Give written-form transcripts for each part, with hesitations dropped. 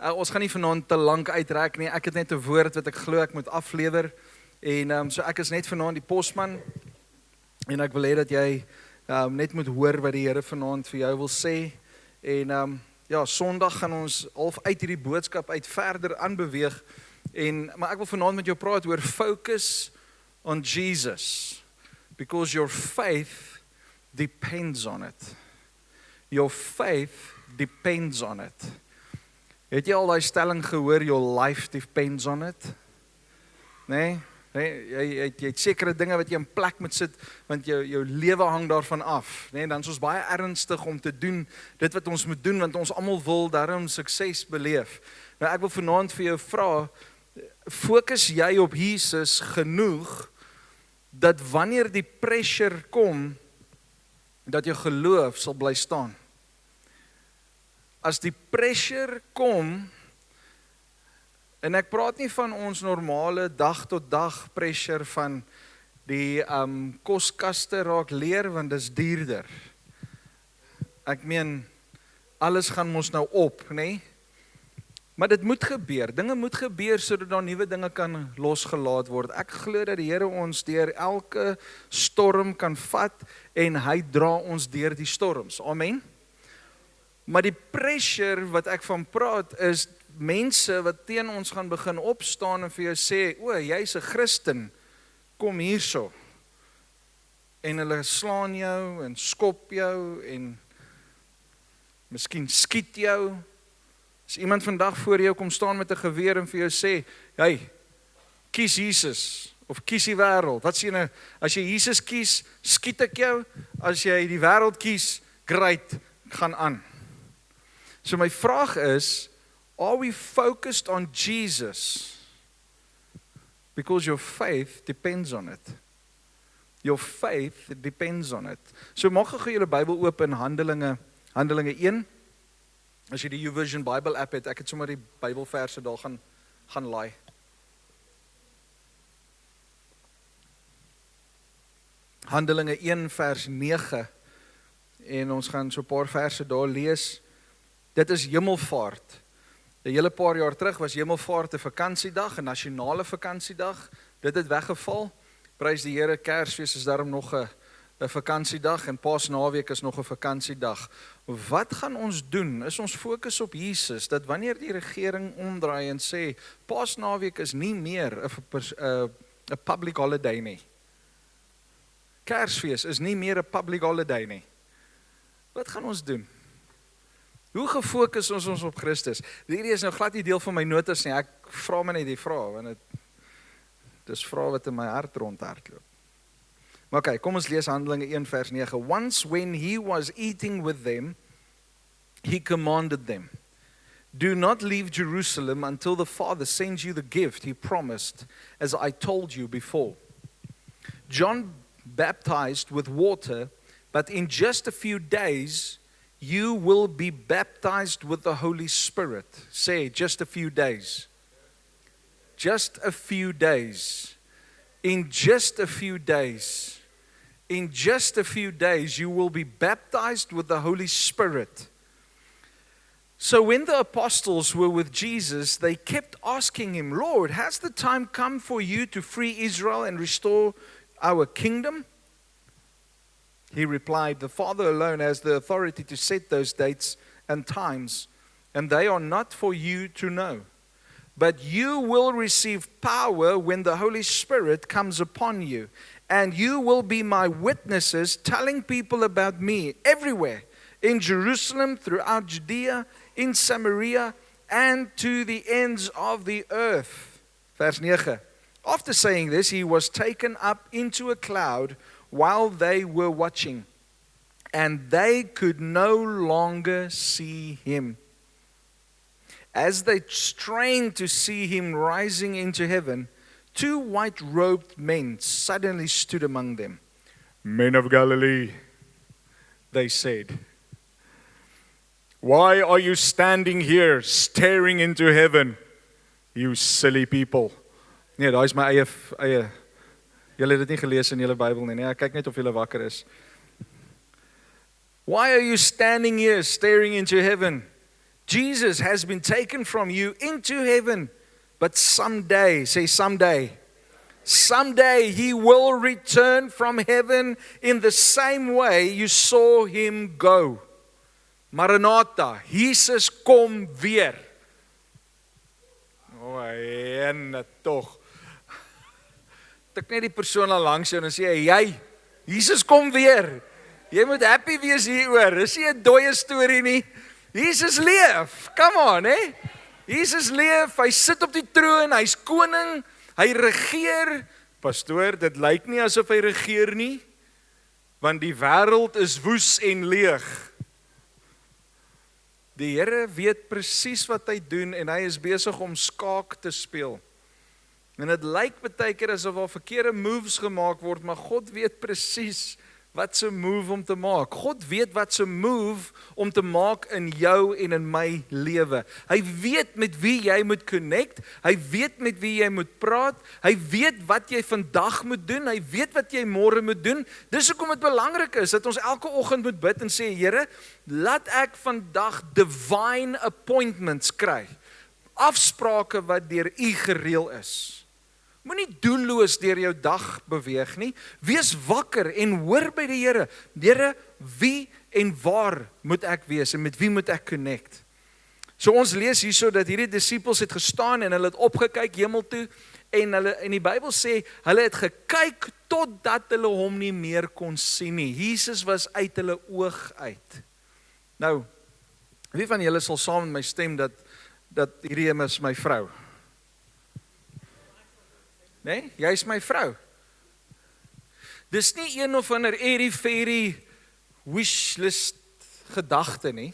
Ons gaan nie vanaand te lank uitrek nie. Ek het net 'n woord wat ek glo ek moet aflewer. En so ek is net vanaand die posman. En ek wil hê dat jy net moet hoor wat die Here vanaand vir jou wil sê. En ja, Sondag gaan ons half uit hierdie boodskap uit verder aanbeweeg. Maar ek wil vanaand met jou praat oor focus on Jesus. Because your faith depends on it. Your faith depends on it. Het jy al daai stelling gehoor, your life depends on it? Nee, jy het sekere dinge wat jy in plek moet sit, want jou lewe hang daarvan af. Nee, dan is ons baie ernstig om te doen, dit wat ons moet doen, want ons almal wil daarom sukses beleef. Nou ek wil vanaand vir jou vra, fokus jy op Jesus genoeg, dat wanneer die pressure kom, dat jou geloof sal bly staan. As die pressure kom, en ek praat nie van ons normale dag tot dag pressure van die koskaste raak leer, want dis duurder. Ek meen, alles gaan mos nou op, nee? Maar dit moet gebeur, dinge moet gebeur sodat daar nuwe dinge kan losgelaat word. Ek glo dat die Here ons deur elke storm kan vat en hy dra ons deur die storms. Amen. Maar die pressure wat ek van praat is mense wat teen ons gaan begin opstaan en vir jou sê, o, jy's 'n Christen, kom hierso. En hulle slaan jou en skop jou en miskien skiet jou. As iemand vandag voor jou kom staan met 'n geweer en vir jou sê, hey, kies Jesus of kies die wêreld. Wat sê jy, as jy Jesus kies, skiet ek jou. As jy die wêreld kies, great, gaan aan. So my vraag is, are we focused on Jesus? Because your faith depends on it. Your faith depends on it. So maak gou julle Bybel oop in Handelinge 1. As jy die YouVersion Bible app het, ek het sommer die Bybelverse daar gaan laai. Handelinge 1 vers 9. En ons gaan so 'n paar verse daar lees. Dit is Hemelvaart. 'n Hele paar jaar terug was Hemelvaart 'n vakansiedag, 'n nasionale vakansiedag. Dit het weggeval. Prys die Here, Kersfees is daarom nog 'n vakansiedag en Paasnaweek is nog 'n vakansiedag. Wat gaan ons doen? Is ons fokus op Jesus, dat wanneer die regering omdraai en sê, Paasnaweek is nie meer 'n public holiday nie. Kersfees is nie meer 'n public holiday nie. Wat gaan ons doen? Hoe gefokus ons op Christus? Hierdie is nou glad nie deel van my notas nie. Ek vra my net die vraag, want dis vrae wat in my hart rondhardloop. Maar okay, kom ons lees Handelinge 1 vers 9. Once when he was eating with them, he commanded them, do not leave Jerusalem until the Father sends you the gift he promised, as I told you before. John baptized with water, but in just a few days, you will be baptized with the Holy Spirit. Say, just a few days. Just a few days. In just a few days. In just a few days, you will be baptized with the Holy Spirit. So when the apostles were with Jesus, they kept asking him, Lord, has the time come for you to free Israel and restore our kingdom? He replied, the Father alone has the authority to set those dates and times, and they are not for you to know. But you will receive power when the Holy Spirit comes upon you, and you will be my witnesses, telling people about me everywhere, in Jerusalem, throughout Judea, in Samaria, and to the ends of the earth. Vers 9. After saying this, he was taken up into a cloud while they were watching, and they could no longer see him. As they strained to see him rising into heaven, 2 white-robed men suddenly stood among them. Men of Galilee, they said, why are you standing here staring into heaven, you silly people? Nee, daar is my eie. Julle het dit nie gelees in julle Bybel nie. Nee, ek kyk net of julle wakker is. Why are you standing here staring into heaven, Jesus has been taken from you into heaven, but someday, say someday, someday he will return from heaven in the same way you saw him go. Maranatha, Jesus kom weer. O, ene tog. Tik net die persoon al langs jou en sê, jy, Jesus kom weer. Jy moet happy wees hieroor. Dis nie 'n dooie storie nie. Jesus leef. Come on, hè? Jesus leef. Hy sit op die troon, hy's koning, hy regeer. Pastoor, dit lyk nie asof hy regeer nie, want die wêreld is woes en leeg. Die Here weet presies wat hy doen en hy is besig om skaak te speel. En dit lyk baie keer asof al verkeerde moves gemaak word, maar God weet presies wat se move om te maak. God weet wat se move om te maak in jou en in my lewe. Hy weet met wie jy moet connect, hy weet met wie jy moet praat, hy weet wat jy vandag moet doen, hy weet wat jy môre moet doen. Dis hoekom dit belangrik is dat ons elke oggend moet bid en sê, Here, laat ek vandag divine appointments kry. Afsprake wat deur U gereël is. Moenie doelloos deur jou dag beweeg nie. Wees wakker en hoor by die Here. Here, wie en waar moet ek wees en met wie moet ek connect? So ons lees hierso dat hierdie disippels het gestaan en hulle het opgekyk hemel toe en die Bybel sê hulle het gekyk totdat hulle hom nie meer kon sien nie. Jesus was uit hulle oog uit. Nou, wie van julle sal saam met my stem dat hierdie is my vrou? Nee, jy is my vrou. Dis nie een of ander airy-fairy wishlist gedagte nie.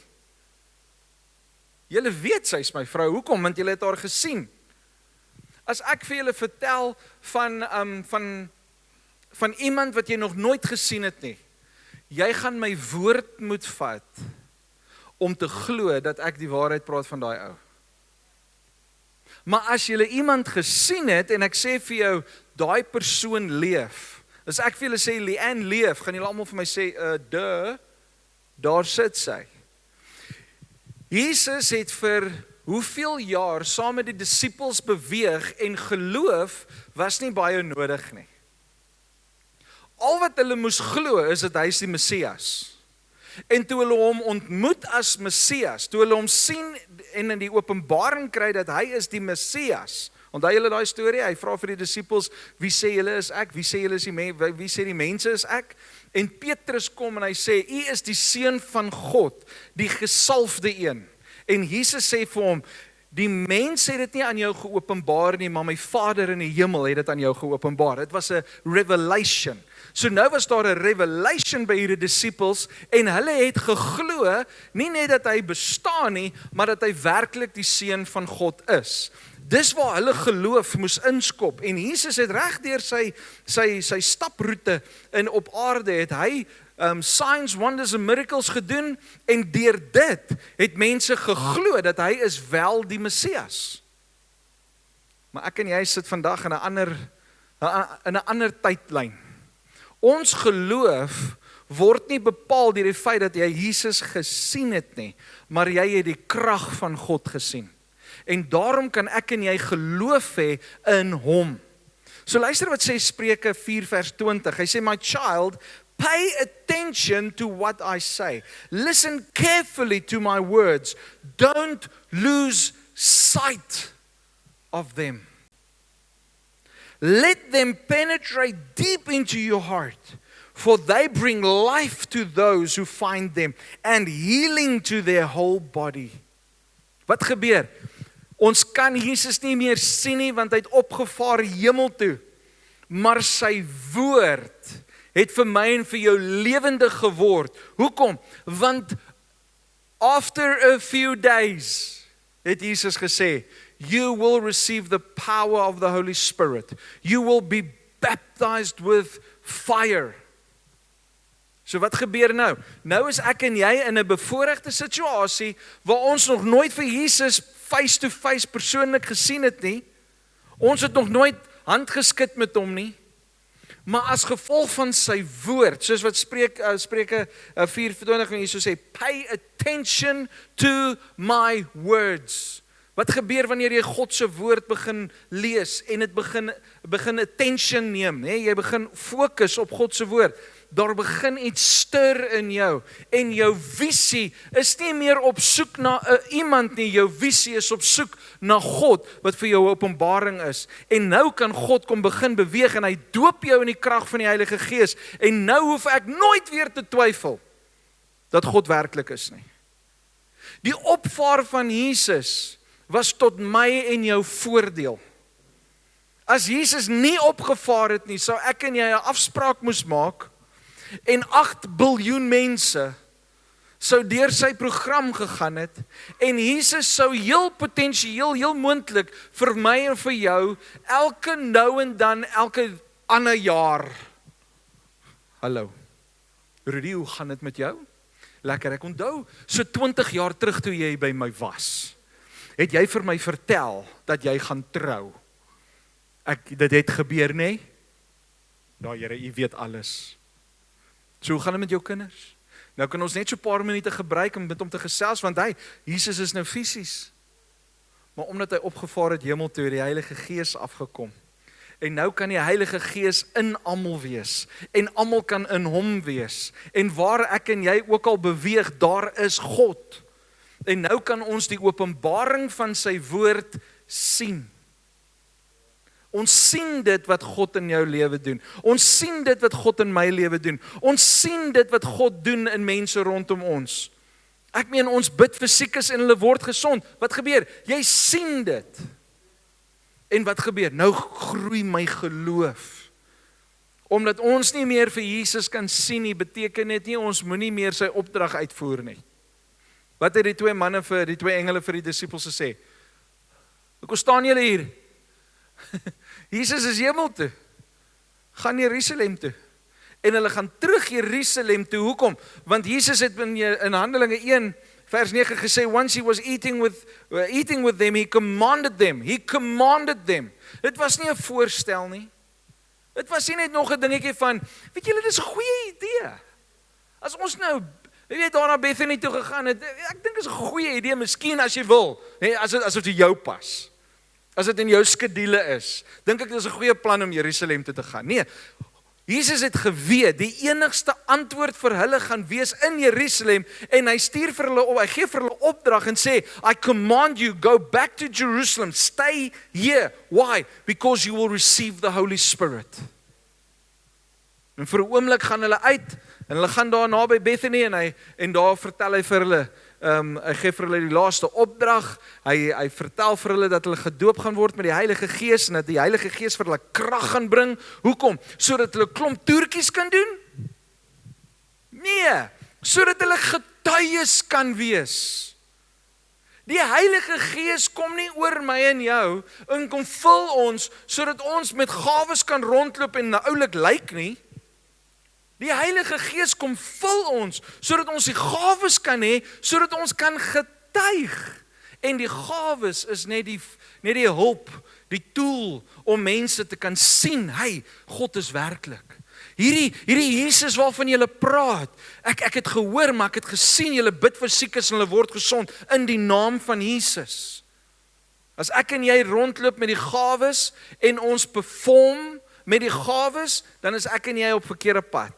Julle weet sy is my vrou. Hoekom? Want julle het haar gesien. As ek vir julle vertel van iemand wat jy nog nooit gesien het nie, jy gaan my woord moet vat om te glo dat ek die waarheid praat van daai ou. Maar as jy iemand gesien het en ek sê vir jou, daai persoon leef. As ek vir julle sê, Leanne leef, gaan julle almal vir my sê, daar sit sy. Jesus het vir hoeveel jaar saam met die disippels beweeg en geloof was nie baie nodig nie. Al wat hulle moes glo is dat hy is die Messias. En toe hulle hom ontmoet as Messias, toe hulle hom sien en in die openbaring kry dat hy is die Messias. Onthou julle daai storie? Hy vra vir die disippels, wie sê julle is ek? Wie sê julle is wie sê die mense is ek? En Petrus kom en hy sê, U is die seun van God, die gesalfde een. En Jesus sê vir hom, die mens het dit nie aan jou geopenbaar nie, maar my Vader in die hemel het dit aan jou geopenbaar. Dit was 'n revelation. So nou was daar 'n revelation by hierdie disippels en hulle het geglo, nie net dat hy bestaan nie, maar dat hy werklik die seun van God is. Dis waar hulle geloof moes inskop en Jesus het reg deur sy staproete in op aarde het hy signs, wonders and miracles gedoen en deur dit het mense geglo dat hy is wel die Messias. Maar ek en jy sit vandag in 'n ander tydlyn. Ons geloof word nie bepaal deur die feit dat jy Jesus gesien het nie, maar jy het die krag van God gesien. En daarom kan ek en jy geloof hê in hom. So luister wat sê Spreuke 4 vers 20. Hy sê, my child, pay attention to what I say. Listen carefully to my words. Don't lose sight of them. Let them penetrate deep into your heart, for they bring life to those who find them and healing to their whole body. Wat gebeur? Ons kan Jesus nie meer sien nie, want hy het opgevaar hemel toe. Maar sy woord het vir my en vir jou lewendig geword. Hoekom? Want after a few days, het Jesus gesê, you will receive the power of the Holy Spirit. You will be baptized with fire. So wat gebeur nou? Nou is ek en jy in 'n bevoorregte situasie waar ons nog nooit vir Jesus face to face persoonlik gesien het nie. Ons het nog nooit hand geskit met hom nie. Maar as gevolg van sy woord, soos wat Spreuke 4:20 en Jesus sê, pay attention to my words. Wat gebeur wanneer jy God se woord begin lees en dit begin attention neem, hè? Jy begin fokus op God se woord. Daar begin iets stir in jou en jou visie is nie meer op soek na iemand nie, jou visie is op soek na God wat vir jou 'n openbaring is. En nou kan God kom begin beweeg en hy doop jou in die krag van die Heilige Gees en nou hoef ek nooit weer te twyfel dat God werklik is nie. Die opvaar van Jesus was tot my en jou voordeel. As Jesus nie opgevaar het nie, sou ek en jy 'n afspraak moes maak en 8 biljoen mense sou deur sy program gegaan het en Jesus sou heel potensieel, heel moontlik vir my en vir jou elke nou en dan, elke ander jaar. Hallo, Rudy, hoe gaan dit met jou? Lekker, ek onthou, so 20 jaar terug toe jy by my was, het jy vir my vertel dat jy gaan trou. Dit het gebeur, nê? Ja, Here, U weet alles. So, hoe gaan dit met jou kinders? Nou kan ons net so 'n paar minute gebruik om met hom te gesels, want Jesus is nou fisies. Maar omdat hy opgevaar het hemel toe, het die Heilige Gees afgekom. En nou kan die Heilige Gees in almal wees. En almal kan in hom wees. En waar ek en jy ook al beweeg, daar is God. En nou kan ons die openbaring van sy woord sien. Ons sien dit wat God in jou lewe doen. Ons sien dit wat God in my lewe doen. Ons sien dit wat God doen in mense rondom ons. Ek meen, ons bid vir siekes en hulle word gesond. Wat gebeur? Jy sien dit. En wat gebeur? Nou groei my geloof. Omdat ons nie meer vir Jesus kan sien nie, beteken dit nie ons moenie meer sy opdrag uitvoer nie. Wat het die 2 manne vir die 2 engele vir die disippels gesê? Hoekom staan julle hier? Jesus is hemel toe. Gaan Jerusalem toe. En hulle gaan terug Jerusalem toe. Hoekom? Want Jesus het in Handelinge 1 vers 9 gesê, once he was eating with them, he commanded them. He commanded them. Dit was nie 'n voorstel nie. Dit was nie net nog 'n dingetjie van, weet julle, dit is 'n goeie idee. As ons nou, weet daar na Bethany toe gegaan het, ek dink dit is 'n goeie idee, miskien as jy wil, as dit vir jou pas. As dit in jou skedule is, dink ek dit is 'n goeie plan om Jerusalem toe te gaan. Nee, Jesus het geweet, die enigste antwoord vir hulle gaan wees in Jerusalem, en hy stuur vir hulle op, hy gee vir hulle opdrag en sê, I command you, go back to Jerusalem, stay here. Why? Because you will receive the Holy Spirit. En vir 'n oomblik gaan hulle uit, en hulle gaan daar naby Bethany, en daar vertel hy vir hulle, hy gee vir hulle die laaste opdrag, hy vertel vir hulle dat hulle gedoop gaan word met die Heilige Gees, en dat die Heilige Gees vir hulle krag gaan bring. Hoekom? Sodat hulle klomp toertjies kan doen? Nee, sodat hulle getuies kan wees. Die Heilige Gees kom nie oor my en jou, en kom vul ons, sodat ons met gawes kan rondloop en oulik lyk nie. Die Heilige Gees kom vul ons, sodat ons die gawes kan hê, sodat ons kan getuig. En die gawes is net die hulp, die tool, om mense te kan sien, hey, God is werklik. Hierdie Jesus waarvan julle praat, ek het gehoor, maar ek het gesien, julle bid vir siekes en hulle word gesond, in die naam van Jesus. As ek en jy rondloop met die gawes, en ons perform met die gawes, dan is ek en jy op verkeerde pad.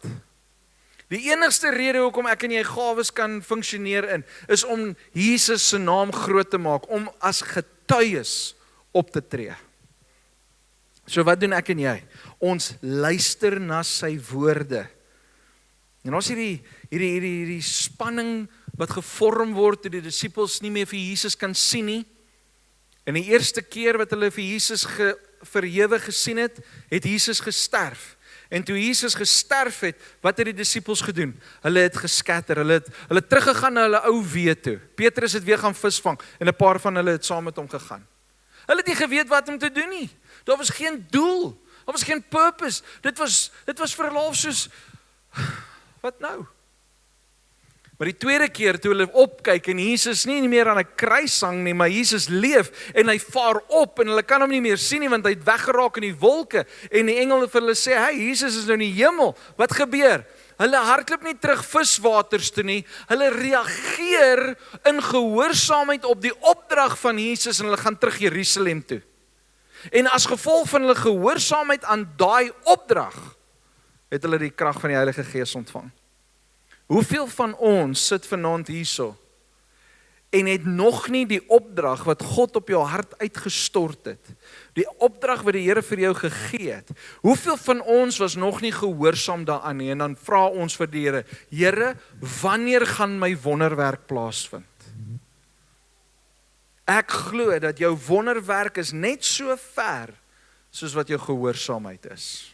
Die enigste rede hoekom ek en jy gawes kan funksioneer in, is om Jesus se naam groot te maak, om as getuies op te tree. So wat doen ek en jy? Ons luister na sy woorde. En ons hierdie spanning wat gevorm word, toe die disippels nie meer vir Jesus kan sien nie. En die eerste keer wat hulle vir Jesus verhewe gesien het, het Jesus gesterf. En toe Jesus gesterf het, wat het die disippels gedoen? Hulle het geskatter, hulle het teruggegaan na hulle ou weë toe. Petrus het weer gaan visvang, en 'n paar van hulle het saam met hom gegaan. Hulle het nie geweet wat om te doen nie. Daar was geen doel, daar was geen purpose. Dit was vir hulle half soos, wat nou? Maar die tweede keer toe hulle opkyk en Jesus nie meer aan 'n kruis hang nie, maar Jesus leef en hy vaar op en hulle kan hom nie meer sien nie want hy het weggeraak in die wolke en die engele vir hulle sê, "Hey, Jesus is nou in die hemel." Wat gebeur? Hulle hardloop nie terug viswaters toe nie. Hulle reageer in gehoorsaamheid op die opdrag van Jesus en hulle gaan terug Jerusalem toe. En as gevolg van hulle gehoorsaamheid aan daai opdrag, het hulle die krag van die Heilige Gees ontvang. Hoeveel van ons sit vanaand hierso en het nog nie die opdrag wat God op jou hart uitgestort het, die opdrag wat die Here vir jou gegee het, hoeveel van ons was nog nie gehoorsaam daaraan nie, en dan vra ons vir die Here, Here, wanneer gaan my wonderwerk plaasvind? Ek glo dat jou wonderwerk is net so ver, soos wat jou gehoorsaamheid is.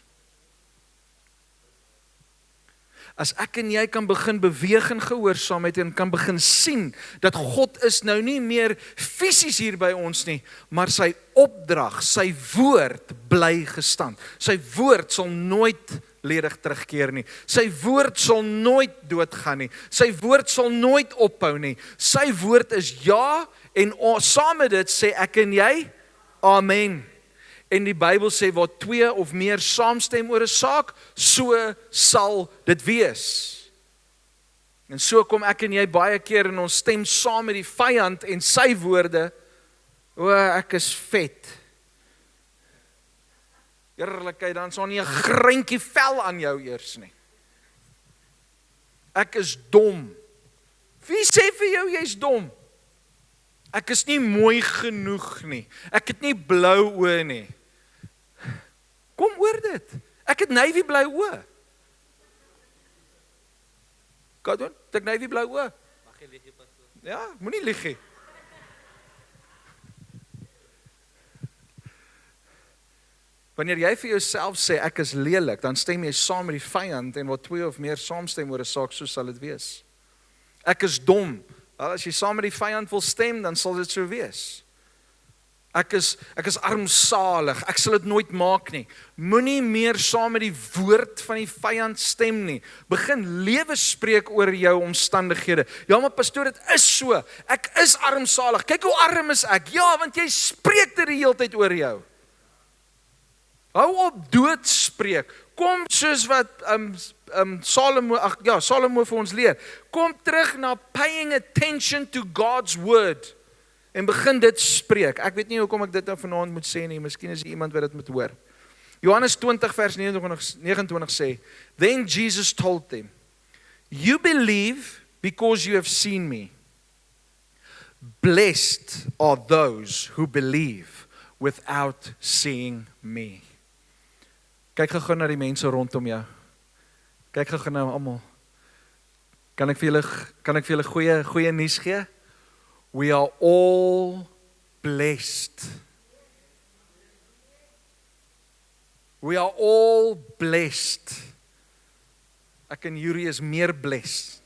As ek en jy kan begin beweeg in gehoorsaamheid en kan begin sien dat God is nou nie meer fisies hier by ons nie, maar sy opdrag, sy woord bly gestand. Sy woord sal nooit ledig terugkeer nie. Sy woord sal nooit doodgaan nie. Sy woord sal nooit ophou nie. Sy woord is ja en saam met dit sê ek en jy, amen. En die Bybel sê waar 2 of meer saamstem oor 'n saak, so sal dit wees. En so kom ek en jy baie keer en ons stem saam met die vyand en sy woorde, o, ek is vet. Eerlikheid, dan is daar nie 'n greintjie vel aan jou eers nie. Ek is dom. Wie sê vir jou jy's dom? Ek is nie mooi genoeg nie. Ek het nie blou oë nie. Kom oor dit. Ek het navy blou oë. Kan doen? Het ek navy blou oë? Mag jy lieg, pastoor? Ja, moenie lieg nie. Wanneer jy vir jouself sê ek is lelik, dan stem jy saam met die vyand en waar 2 of meer saamstem oor 'n saak, so sal dit wees. Ek is dom. Wel, as jy saam met die vyand wil stem, dan sal dit so wees. Ek is armsalig, ek sal dit nooit maak nie. Moenie meer saam met die woord van die vyand stem nie. Begin lewe spreek oor jou omstandighede. Ja, maar pastoor, dit is so. Ek is armsalig. Kyk hoe arm is ek. Ja, want jy spreek dit die hele tyd oor jou. Hou op dood spreek. Kom soos wat Salomo vir ons leer. Kom terug na paying attention to God's word. En begin dit spreek. Ek weet nie hoekom ek dit nou vanaand moet sê nie. Miskien is iemand wat dit moet hoor. Johannes 20 vers 29 sê, Then Jesus told them, You believe because you have seen me. Blessed are those who believe without seeing me. Kyk gou na die mense rondom jou. Kyk gou na almal. Kan ek vir julle goeie nuus gee? We are all blessed. We are all blessed. Ek en Yuri is meer blessed.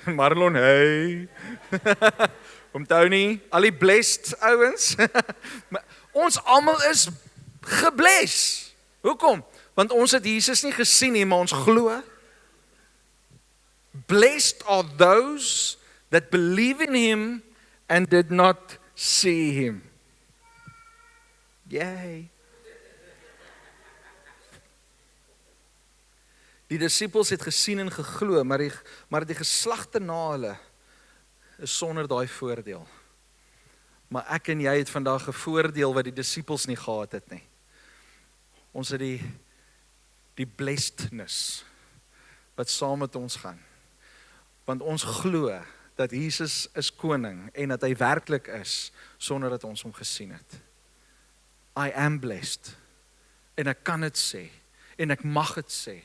Marlon, hey. Kom Tony, al die blessed ouens. Ons almal is gebless. Hoekom? Want ons het Jesus nie gesien nie, maar ons glo. Blessed are those that believe in him and did not see him. Yay. Die disippels het gesien en geglo, maar die geslagte na hulle is sonder daai voordeel. Maar ek en jy het vandag 'n voordeel wat die disippels nie gehad het nie. Ons het die blessedness wat saam met ons gaan. Want ons glo dat Jesus is koning en dat hy werklik is sonder dat ons hom gesien het. I am blessed. En ek kan dit sê en ek mag dit sê.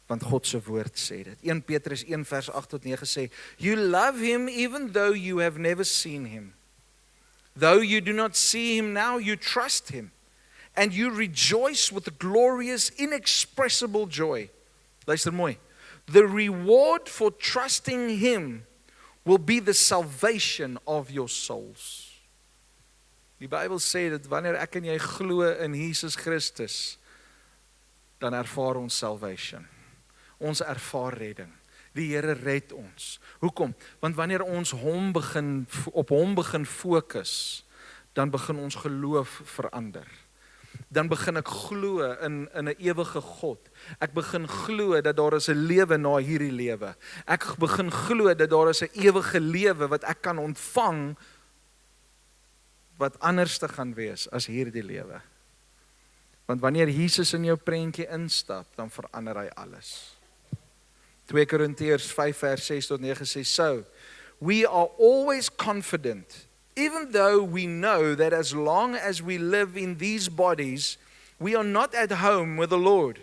Want God se woord sê dit. 1 Petrus 1 vers 8 tot 9 sê, You love him even though you have never seen him. Though you do not see him now, you trust him. And you rejoice with a glorious, inexpressible joy. Luister mooi. The reward for trusting him will be the salvation of your souls. Die Bybel sê dat wanneer ek en jy glo in Jesus Christus, dan ervaar ons salvation. ons ervaar redding. Die Here red ons. Hoekom? Want wanneer ons op hom begin fokus, dan begin ons geloof verander. Dan begin ek glo in 'n ewige God. Ek begin glo dat daar is 'n lewe na hierdie lewe. Ek begin glo dat daar is 'n ewige lewe wat ek kan ontvang, wat anders te gaan wees as hierdie lewe. Want wanneer Jesus in jou prentjie instap, dan verander hy alles. 2 Korintiërs 5 vers 6 tot 9 sê, So, we are always confident, even though we know that as long as we live in these bodies, we are not at home with the Lord.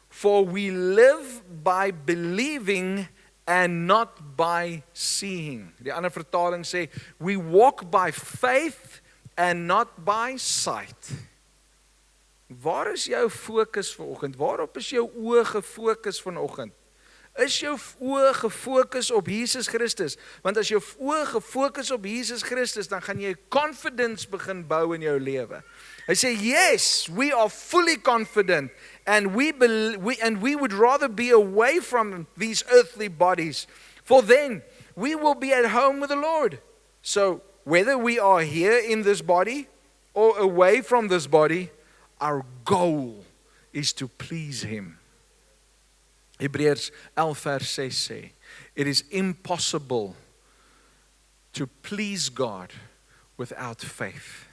For we live by believing and not by seeing. Die ander vertaling sê, we walk by faith and not by sight. Waar is jou fokus vanoggend? Waarop is jou oë gefokus vanoggend? Is jou oë gefokus op Jesus Christus? Want as jou oë gefokus op Jesus Christus, dan gaan jy confidence begin bou in jou lewe. Hy sê, yes, we are fully confident and we would rather be away from these earthly bodies, for then we will be at home with the Lord. So, whether we are here in this body or away from this body, our goal is to please Him. Hebreërs 11 vers 6 sê, it is impossible to please God without faith.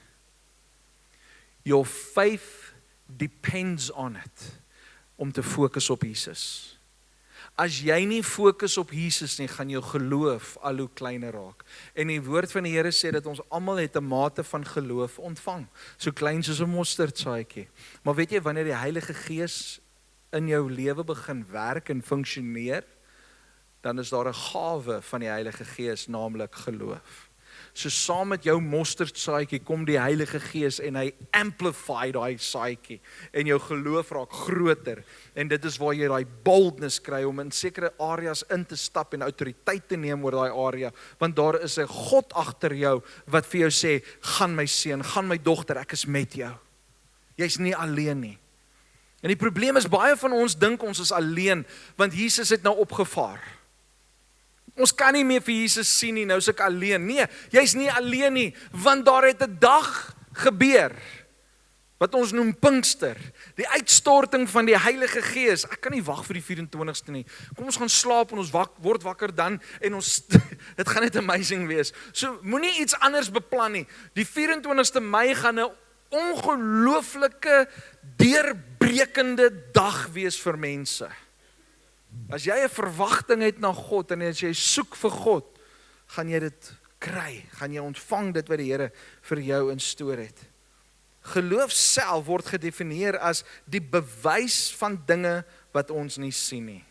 Your faith depends on it, om te fokus op Jesus. As jy nie fokus op Jesus nie, gaan jou geloof al hoe kleiner raak. En die woord van die Here sê dat ons almal het 'n mate van geloof ontvang, so klein soos 'n mosterdsaadjie. Maar weet jy, wanneer die Heilige Gees in jou lewe begin werk en funksioneer, dan is daar 'n gawe van die Heilige Gees, naamlik geloof. So saam met jou mosterdsaadjie kom die Heilige Gees en hy amplify daai saadjie en jou geloof raak groter, en dit is waar jy daai boldness kry om in sekere areas in te stap en autoriteit te neem oor daai area, want daar is 'n God agter jou wat vir jou sê, gaan my seun, gaan my dogter, ek is met jou. Jy's nie alleen nie. En die probleem is, baie van ons dink ons is alleen, want Jesus het nou opgevaar. Ons kan nie meer vir Jesus sien nie, nou is ek alleen. Nee, jy's nie alleen nie, want daar het 'n dag gebeur, wat ons noem Pinkster, die uitstorting van die Heilige Gees. Ek kan nie wag vir die 24ste nie. Kom ons gaan slaap en ons word wakker dan, en ons, dit gaan net amazing wees. So, moenie iets anders beplan nie. Die 24ste Mei gaan 'n ongelooflike, deurbrekende dag wees vir mense. As jy 'n verwagting het na God, en as jy soek vir God, gaan jy dit kry, gaan jy ontvang dit wat die Here vir jou instoor het. Geloof self word gedefinieer as die bewys van dinge wat ons nie sien nie.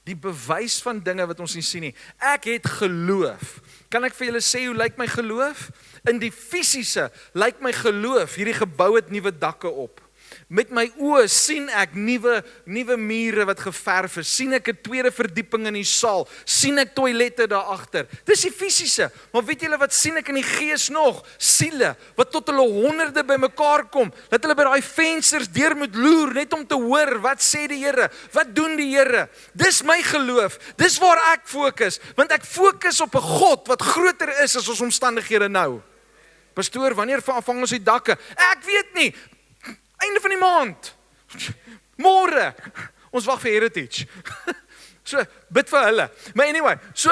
Die bewys van dinge wat ons nie sien nie. Ek het geloof. Kan ek vir julle sê hoe lyk my geloof? In die fisiese lyk my geloof, hierdie gebou het nuwe dakke op. Met my oë sien ek nuwe mure wat geverf is. Sien ek 'n tweede verdieping in die saal. Sien ek toilette daar agter. Dis die fisiese. Maar weet julle wat sien ek in die gees nog? Siele wat tot hulle honderde bymekaar kom. Dat hulle by daai vensters deur moet loer net om te hoor wat sê die Here, wat doen die Here. Dis my geloof. Dis waar ek fokus, want ek fokus op 'n God wat groter is as ons omstandighede nou. Pastoor, wanneer vang ons die dakke? Ek weet nie. Einde van die maand. Môre. Ons wag vir Heritage. So, bid vir hulle. Maar anyway, so,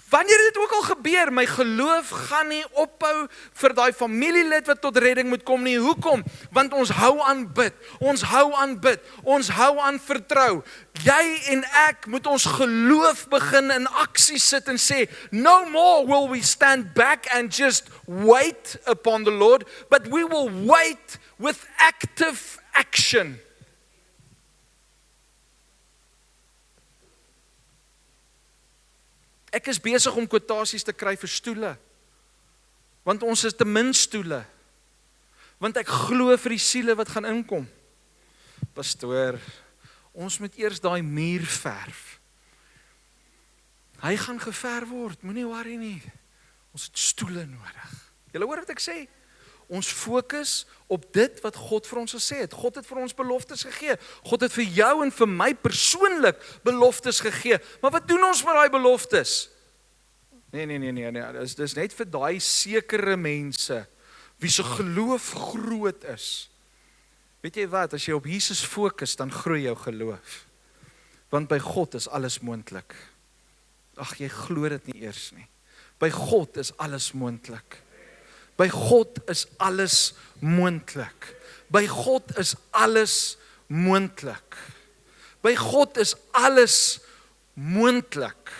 wanneer dit ook al gebeur, my geloof gaan nie ophou vir daai familielid wat tot redding moet kom nie. Hoekom? Want ons hou aan bid. Ons hou aan bid. Ons hou aan vertrou. Jy en ek moet ons geloof begin in aksie sit en sê, no more will we stand back and just wait upon the Lord, but we will wait with active action. Ek is besig om kwotasies te kry vir stoele, want ons is te min stoele, want ek glo vir die siele wat gaan inkom. Pastoor, ons moet eers daai muur verf. Hy gaan geverf word, moenie worry nie. Ons het stoele nodig. Julle hoor wat ek sê? ons fokus op dit wat God vir ons gesê het. God het vir ons beloftes gegee. God het vir jou en vir my persoonlik beloftes gegee. Maar wat doen ons met daai beloftes? Nee. Dis net vir daai sekere mense wie se geloof groot is. Weet jy wat, as jy op Jesus fokus, dan groei jou geloof. Want by God is alles moontlik. Ag, jy glo dit nie eers nie. By God is alles moontlik. By God is alles moontlik. By God is alles moontlik. By God is alles moontlik.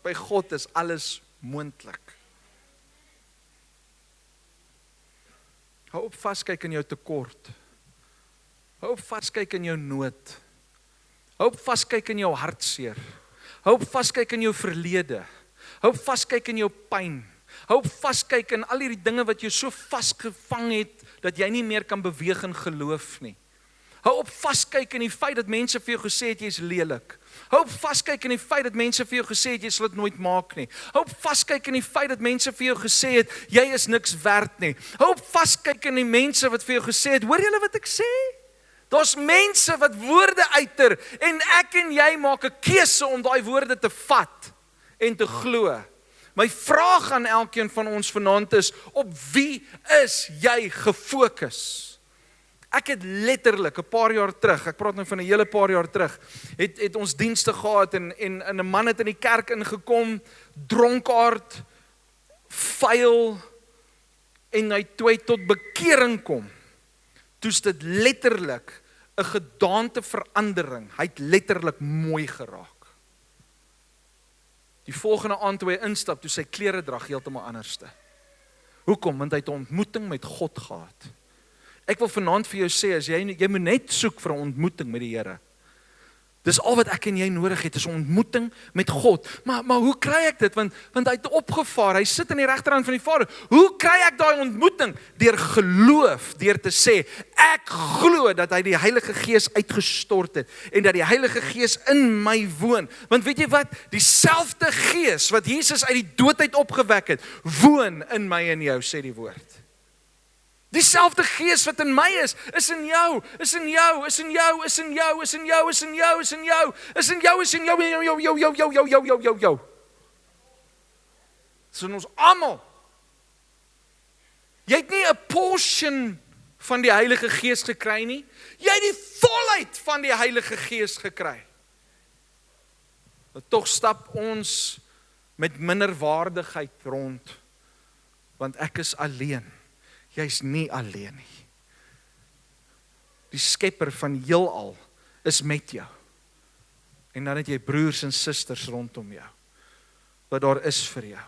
By God is alles moontlik. Hou op vaskyk in jou tekort. Hou op vaskyk in jou nood. Hou op vaskyk in jou hartseer. Hou op vaskyk in jou verlede. Hou op vaskyk in jou pyn. Hou op vaskyk in al hierdie dinge wat jou so vasgevang het, dat jy nie meer kan beweeg in geloof nie. Hou op vaskyk in die feit dat mense vir jou gesê het, jy is lelik. Hou op vaskyk in die feit dat mense vir jou gesê het, jy sal dit nooit maak nie. Hou op vaskyk in die feit dat mense vir jou gesê het, jy is niks werd nie. Hou op vaskyk in die mense wat vir jou gesê het, hoor julle wat ek sê? Daar's mense wat woorde uiter, en ek en jy maak 'n keuse om daai woorde te vat en te glo. My vraag aan elkeen van ons vanaand is, op wie is jy gefokus? Ek het letterlik 'n paar jaar terug, ek praat nou van 'n hele paar jaar terug, het ons dienste gehad en 'n man het in die kerk ingekom, dronkaard, vuil, en hy toe hy tot bekering kom. Toe's dit letterlik 'n gedaanteverandering. Hy het letterlik mooi geraak. Die volgende aand toe hy instap, toe sy klere drag heeltemal anderste. Hoekom? Want hy het 'n ontmoeting met God gehad. Ek wil vanaand vir jou sê, as jy moet net soek vir 'n ontmoeting met die Here. Dis al wat ek en jy nodig het, is 'n ontmoeting met God. Maar hoe kry ek dit? Want hy het opgevaar, hy sit aan die regterhand van die Vader. Hoe kry ek daai ontmoeting? Deur geloof, deur te sê, ek glo dat hy die Heilige Gees uitgestort het, en dat die Heilige Gees in my woon. Want weet jy wat? Dieselfde Gees wat Jesus uit die dood uit opgewek het, woon in my en jou, sê die woord. Dieselfde Gees wat in my is in jou, is in jou, is in jou, is in jou, is in jou, is in jou, is in jou, is in jou, is in jou. Dis in ons almal. Jy het nie 'n portion van die Heilige Gees gekry nie. Jy het die volheid van die Heilige Gees gekry. Maar tog stap ons met minderwaardigheid rond, want ek is alleen. Jy's nie alleen nie. Die skepper van heelal is met jou. En dan het jy broers en susters rondom jou, wat daar is vir jou.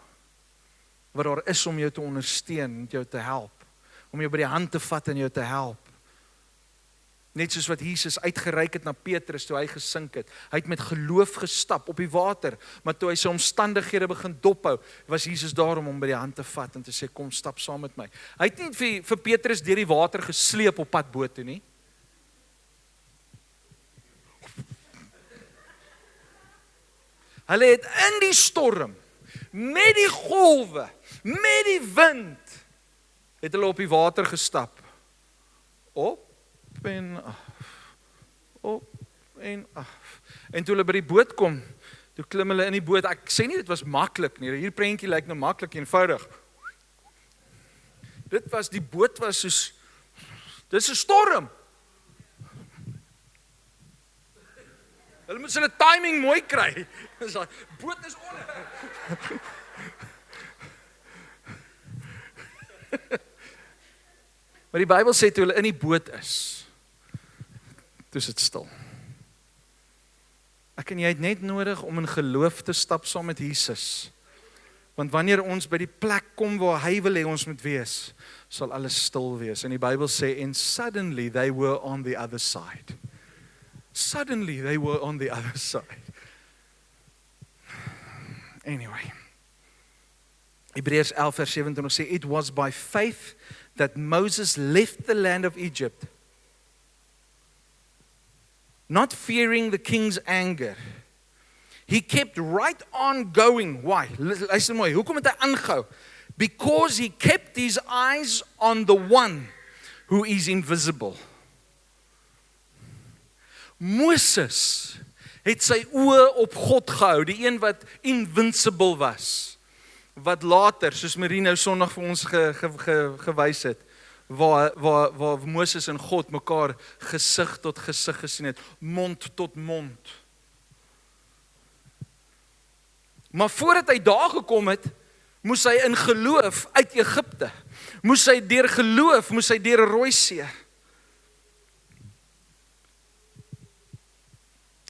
Wat daar is om jou te ondersteun, om jou te help. Om jou by die hand te vat en jou te help. Net soos wat Jesus uitgereik het na Petrus toe hy gesink het. Hy het met geloof gestap op die water, maar toe hy sy omstandighede begin dophou, was Jesus daar om hom by die hand te vat en te sê, kom stap saam met my. Hy het nie vir Petrus deur die water gesleep op pad boot toe nie. Hulle het in die storm, met die golwe, met die wind, het hulle op die water gestap. Op en af, op en af. En toe hulle by die boot kom, toe klim hulle in die boot. Ek sê nie dit was maklik nie, hier prentjie lyk nou maklik eenvoudig. Die boot was soos, dis 'n storm. Hulle moet hulle timing mooi kry. Boot is onder. Maar die Bybel sê toe hulle in die boot is, toe is dit stil. Ek en jy het net nodig om in geloof te stap saam met Jesus. Want wanneer ons by die plek kom waar hy wil hê ons moet wees, sal alles stil wees. En die Bybel sê, and suddenly they were on the other side. Suddenly they were on the other side. Anyway. Hebreërs 11 vers 27 sê, it was by faith that Moses left the land of Egypt, not fearing the king's anger. He kept right on going. Why? Luister mooi, hoekom het hy aangehou? because he kept his eyes on the one who is invisible. Moses het sy oë op God gehou, die een wat invincible was, wat later, soos Marie nou Sondag vir ons gewys het, waar Moses en God mekaar gesig tot gesig gesien het, mond tot mond. Maar voordat hy daar gekom het, moes hy in geloof uit Egipte, moes hy deur geloof, moes hy deur 'n Rooi See.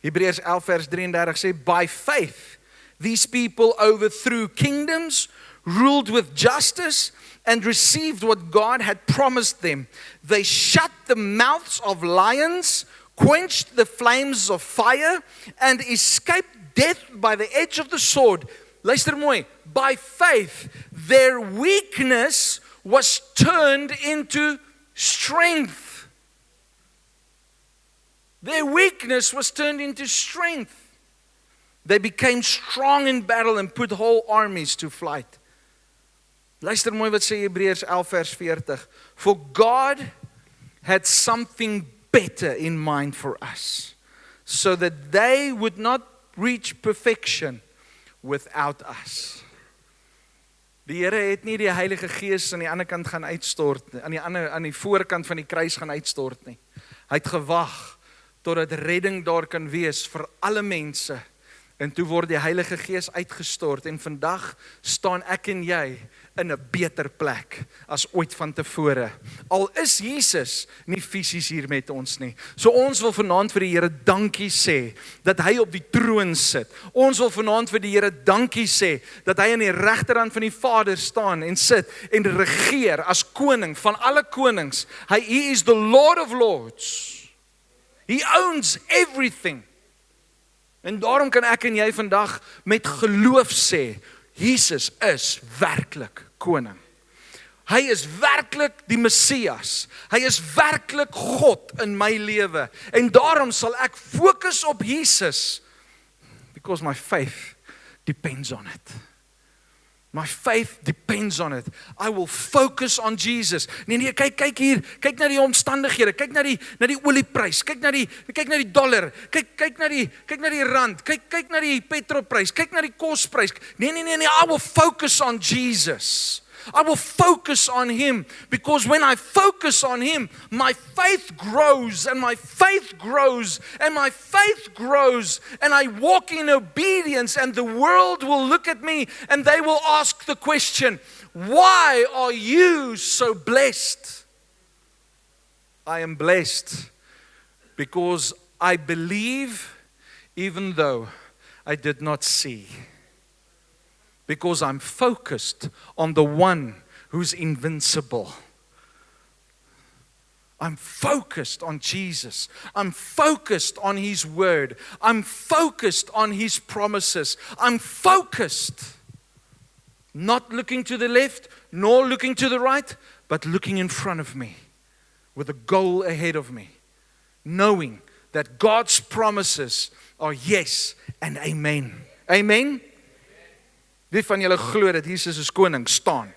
Hebreërs 11 vers 33 sê, by faith, these people overthrew kingdoms, ruled with justice, and received what God had promised them. They shut the mouths of lions, quenched the flames of fire, and escaped death by the edge of the sword. Luister mooi, by faith, their weakness was turned into strength. Their weakness was turned into strength. They became strong in battle and put whole armies to flight. Luister mooi wat sê Hebreërs 11 vers 40. For God had something better in mind for us, so that they would not reach perfection without us. Die Here het nie die Heilige Gees aan die ander kant gaan uitstort, aan die voorkant van die kruis gaan uitstort nie. Hy het gewag totdat redding daar kan wees vir alle mense. En toe word die Heilige Gees uitgestort en vandag staan ek en jy in 'n beter plek as ooit van tevore. Al is Jesus nie fisies hier met ons nie. So ons wil vanaand vir die Here dankie sê dat hy op die troon sit. Ons wil vanaand vir die Here dankie sê dat hy aan die regterhand van die Vader staan en sit en regeer as koning van alle konings. He is the Lord of Lords. He owns everything. En daarom kan ek en jy vandag met geloof sê, Jesus is werklik koning. Hy is werklik die Messias. Hy is werklik God in my lewe. En daarom sal ek fokus op Jesus, because my faith depends on it. My faith depends on it. I will focus on Jesus. Nee, kyk hier, kyk na die omstandighede, kyk na die olieprys, kyk na die dollar, kyk na die rand, kyk na die petrolprys, kyk na die kosprys. Nee, I will focus on Jesus. I will focus on Him, because when I focus on Him, my faith grows, and my faith grows, and my faith grows, and I walk in obedience, and the world will look at me, and they will ask the question, why are you so blessed? I am blessed because I believe even though I did not see. Because I'm focused on the one who's invincible. I'm focused on Jesus. I'm focused on His word. I'm focused on His promises. I'm focused. Not looking to the left, nor looking to the right, but looking in front of me with a goal ahead of me. Knowing that God's promises are yes and amen. Amen? Wie van julle glo dat Jesus is koning? Staan.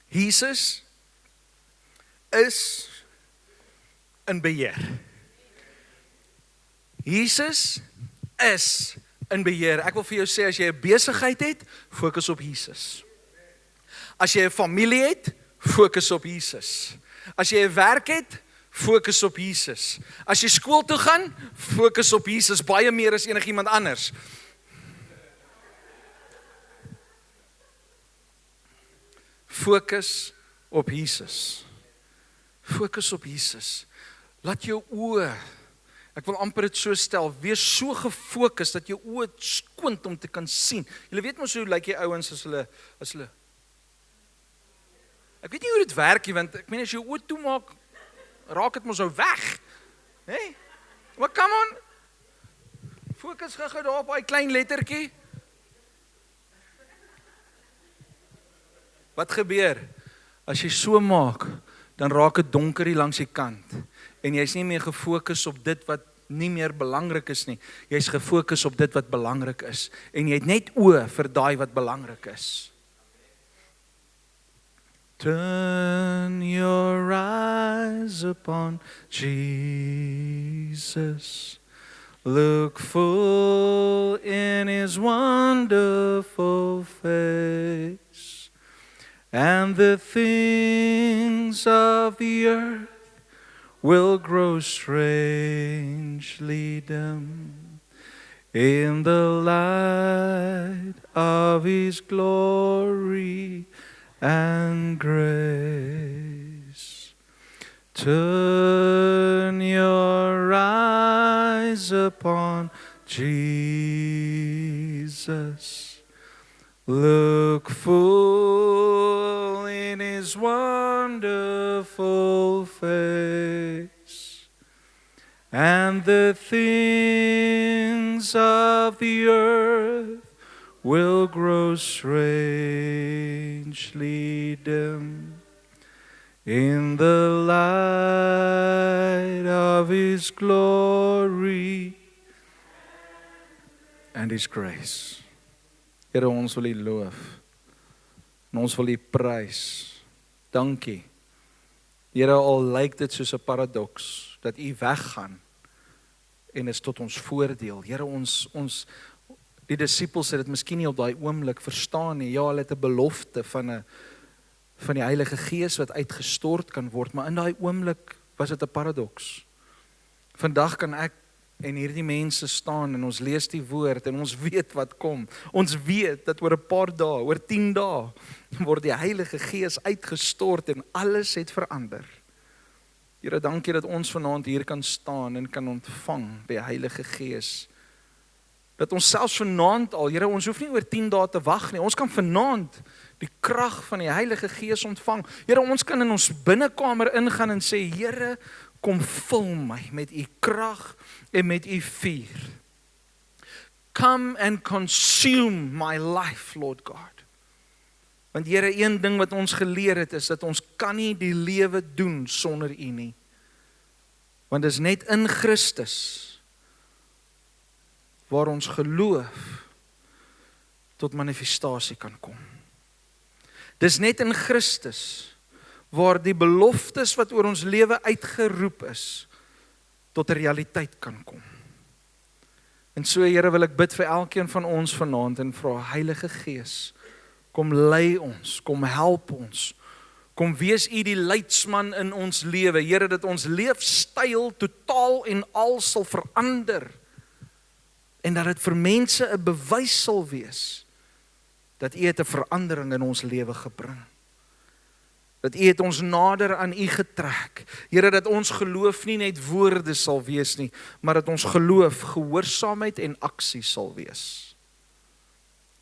Jesus is in beheer. Jesus is in beheer. Ek wil vir jou sê, as jy 'n besigheid het, fokus op Jesus. As jy 'n familie het, fokus op Jesus. As jy 'n werk het, fokus op Jesus. As jy skool toe gaan, fokus op Jesus baie meer as enigiemand anders. Fokus op Jesus. Fokus op Jesus. Laat jou oë, ek wil amper dit so stel, wees so gefokus dat jou oë skoont om te kan sien. Julle weet mos hoe lyk die ouens as hulle ek weet nie hoe dit werk nie, want ek meen as jy jou oë toemaak, raak dit mos nou weg. Hey? Maar come on. Fokus gou daar op daai klein lettertjie. Wat gebeur? As jy so maak, dan raak dit donker hier langs die kant. En jy's nie meer gefokus op dit wat nie meer belangrik is nie. Jy's gefokus op dit wat belangrik is. En jy het net oë vir daai wat belangrik is. Turn your eyes upon Jesus. Look full in His wonderful face, and the things of the earth will grow strangely dim in the light of His glory and grace. Turn your eyes upon Jesus. Look full in His wonderful face, and the things of the earth will grow strangely dim in the light of His glory and His grace. Here, ons wil U loof en ons wil U prys. Dankie. Here, al lyk dit soos 'n paradoks dat U weggaan en is tot ons voordeel. Here, ons die disippels het dit miskien nie op daai oomblik verstaan nie. Ja, hulle het 'n belofte van die Heilige Gees wat uitgestort kan word, maar in daai oomblik was dit 'n paradoks. Vandag kan ek en hierdie mense staan en ons lees die woord en ons weet wat kom. Ons weet dat oor 'n paar dae, oor 10 dae, word die Heilige Gees uitgestort en alles het verander. Here, dankie dat ons vanaand hier kan staan en kan ontvang die Heilige Gees. Dat ons selfs vanaand al, Here, ons hoef nie oor 10 dae te wag nie. Ons kan vanaand die krag van die Heilige Gees ontvang. Here, ons kan in ons binnekamer ingaan en sê, Here, kom vul my met U krag en met U vuur. Come and consume my life, Lord God. Want Here, een ding wat ons geleer het is dat ons kan nie die lewe doen sonder U nie. Want dit is net in Christus waar ons geloof tot manifestasie kan kom. Dis net in Christus waar die beloftes wat oor ons lewe uitgeroep is tot 'n realiteit kan kom. En so, Here, wil ek bid vir elkeen van ons vanaand en vra, Heilige Gees, kom lei ons, kom help ons, kom wees U die leidsman in ons lewe, Here, dat ons leefstyl totaal en al sal verander, en dat dit vir mense 'n bewys sal wees, dat U het 'n verandering in ons lewe gebring. Dat U het ons nader aan U getrek. Here, dat ons geloof nie net woorde sal wees nie, maar dat ons geloof gehoorsaamheid en aksie sal wees.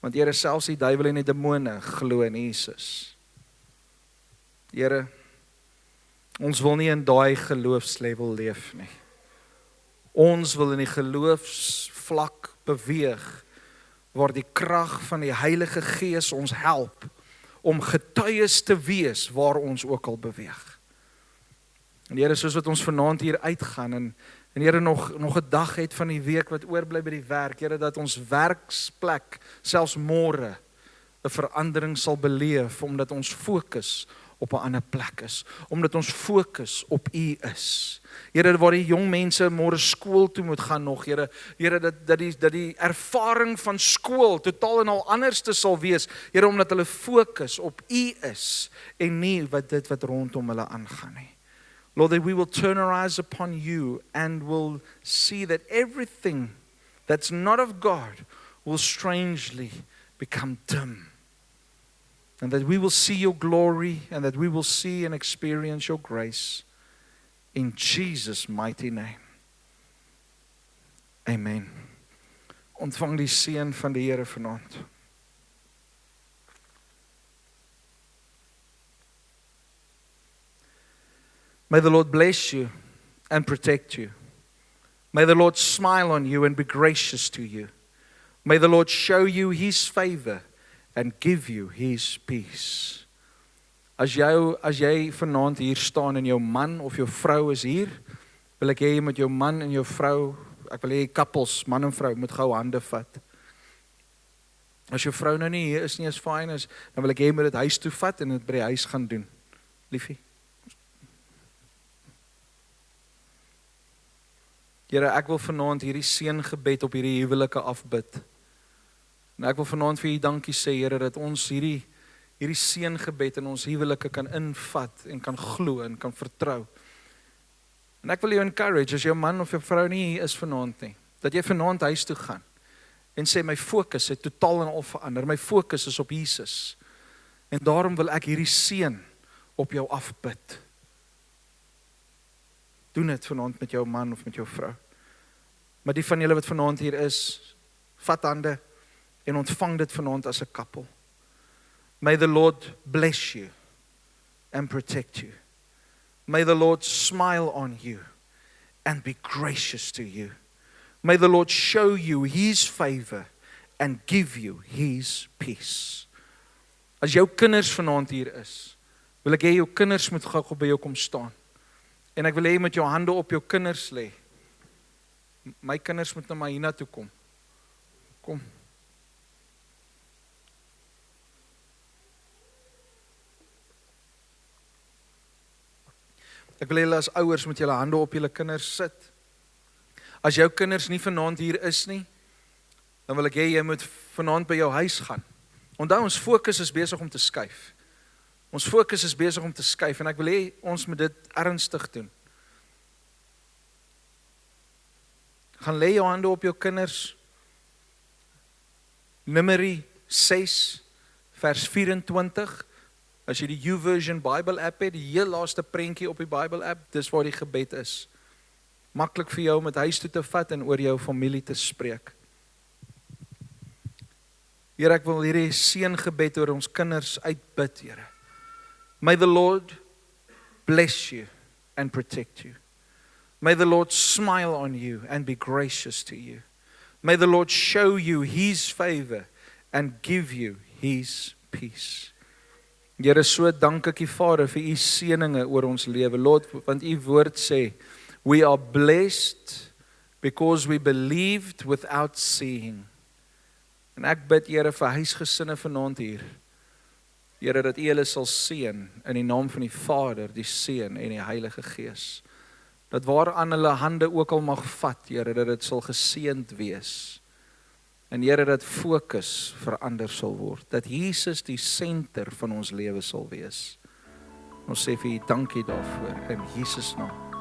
Want Here, selfs die duiwel en die demone glo in Jesus. Here, ons wil nie in daai geloofslevel leef nie. Ons wil in die geloofsvlak beweeg, waar die krag van die Heilige Gees ons help, om getuies te wees waar ons ook al beweeg. En Here, soos wat ons vanaand hier uitgaan, en Here nog 'n dag het van die week wat oorbly by die werk, Here, dat ons werksplek, selfs môre, 'n verandering sal beleef, omdat ons fokus op 'n ander plek is, omdat ons fokus op U is. Here, waar die jong mense môre skool toe moet gaan nog, Here, dat die ervaring van skool totaal en al anders te sal wees, Here, omdat hulle fokus op U is, en nie dit wat rondom hulle aangaan nie. Lord, that we will turn our eyes upon You, and will see that everything that's not of God will strangely become dim. And that we will see Your glory, and that we will see and experience Your grace. In Jesus' mighty name. Amen. Ontvang die seën van die Here vanaand. May the Lord bless you and protect you. May the Lord smile on you and be gracious to you. May the Lord show you His favor and give you His peace. As jy vanaand hier staan en jou man of jou vrou is hier, wil ek hê jy met jou man en jou vrou, ek wil hê couples, man en vrou, moet gou hande vat. As jou vrou nou nie hier is nie, is fyn, dan wil ek hê jy moet dit huis toe vat en dit by die huis gaan doen. Liefie. Here, ek wil vanaand hierdie seëngebed op hierdie huwelike afbid. En ek wil vanaand vir U dankie sê, Here, dat ons hierdie seëngebed in ons huwelike kan invat en kan glo en kan vertrou. En ek wil jou encourage, as jou man of jou vrou nie hier is vanaand nie, dat jy vanaand huis toe gaan en sê, my fokus het totaal en al verander, my fokus is op Jesus. En daarom wil ek hierdie seën op jou afbid. Doen dit vanaand met jou man of met jou vrou. Maar die van julle wat vanaand hier is, vat hande en ontvang dit vanaand as 'n koppel. May the Lord bless you and protect you. May the Lord smile on you and be gracious to you. May the Lord show you His favor and give you His peace. As jou kinders vanaand hier is, wil ek hê jou kinders moet gou by jou kom staan. En ek wil hê jy met jou hande op jou kinders lê. My kinders moet nou maar hiernatoe kom. Kom. Ek wil hê julle as ouers moet julle hande op julle kinders sit. As jou kinders nie vanaand hier is nie, dan wil ek hê jy moet vanaand by jou huis gaan. Onthou, ons fokus is besig om te skuif. Ons fokus is besig om te skuif en ek wil hê ons moet dit ernstig doen. Gaan lê jou hande op jou kinders. Numeri 6 vers 24. As jy die YouVersion Bible app het, die heel laaste prentjie op die Bible app, dis waar die gebed is. Maklik vir jou om dit huis toe te vat en oor jou familie te spreek. Here, ek wil hierdie seëngebed oor ons kinders uitbid, Here. May the Lord bless you and protect you. May the Lord smile on you and be gracious to you. May the Lord show you His favor and give you His peace. Here, so dank ek U Vader vir U seëninge oor ons lewe, Lord, want U woord sê, we are blessed because we believed without seeing. En ek bid, Here, vir huisgesinne vanaand hier. Here, dat U hulle sal seën in die naam van die Vader, die Seun en die Heilige Gees. Dat waaraan hulle hande ook al mag vat, Here, dat dit sal geseënd wees. En Here, dat fokus verander sal word. Dat Jesus die senter van ons lewe sal wees. Ons sê vir U dankie daarvoor in Jesus naam.